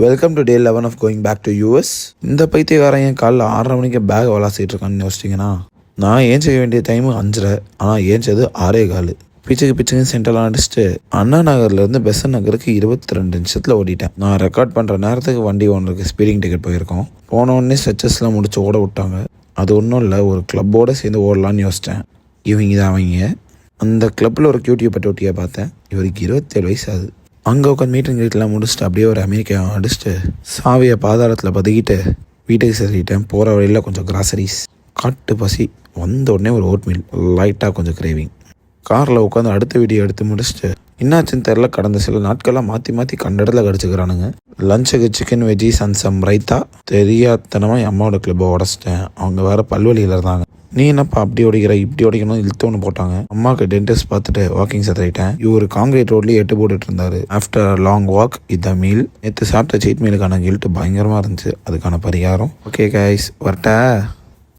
Welcome to day 11 of going back to US. இந்த பைத்தியக்காரன் என் காலைல 6:30 மணிக்கு பேக் விளாசிட்டு இருக்கான்னு யோசிச்சிங்கன்னா, நான் ஏன் செய்ய வேண்டிய டைமு 5:30, ஆனால் ஏஞ்சது 6:15. பிச்சுக்கு சென்டர்லாம் அடிச்சுட்டு அண்ணா நகர்லேருந்து பெசன் நகருக்கு 22 நிமிஷத்தில் ஓடிட்டேன். நான் ரெக்கார்ட் பண்ணுற நேரத்துக்கு வண்டி ஓனருக்கு ஸ்பீடிங் டிக்கெட் போயிருக்கோம். போனோடனே ஸ்ட்ரெச்சஸ்லாம் முடிச்சு ஓட விட்டாங்க. அது ஒன்றும் இல்லை, ஒரு கிளப்போடு சேர்ந்து ஓடலான்னு யோசித்தேன். இவங்க தான் அவங்க. அந்த கிளப்பில் ஒரு கியூட்டியை பட்டோட்டியை பார்த்தேன். இவருக்கு 27 வயசு ஆகுது. அங்கே உட்காந்து மீட்டிங் கிட்டலாம் முடிச்சுட்டு அப்படியே ஒரு அமெரிக்கா அடிச்சுட்டு சாவியை பாதாளத்தில் பதுக்கிட்டு வீட்டுக்கு சரிட்டேன். போகிற வழியில் கொஞ்சம் கிராசரிஸ், காட்டு பசி, வந்த உடனே ஒரு ஓட்மீல், லைட்டாக கொஞ்சம் கிரேவிங். காரில் உட்காந்து அடுத்த வீடியோ எடுத்து முடிச்சுட்டு என்னாச்சுன்னு தெரில, கடந்த சில நாட்களாக மாற்றி கண்ட இடத்துல கடிச்சிக்கிறானுங்க. லஞ்சுக்கு chicken veggies and some raita. தெரியாதனமாக என் அம்மாவோட கிளப்பை உடச்சிட்டேன். அவங்க வேறு பல்வலியில் இருந்தாங்க. நீ என்னப்பா அப்படி ஓடிக்கிற இப்படி ஓடிக்கணும் இழுத்து ஒன்று போட்டாங்க. அம்மாவுக்கு டென்டிஸ்ட் பார்த்துட்டு வாக்கிங் சேர்த்துட்டேன். இவர் காங்கிரீட் ரோட்லேயே 8 போட்டுட்டு இருந்தாரு. ஆஃப்டர் லாங் வாக் இத மீல். நேற்று சாப்பிட்ட சீட் மீலுக்கான கில்ட்டு பயங்கரமாக இருந்துச்சு. அதுக்கான பரிகாரம். ஓகே கைஸ், வரட்டா.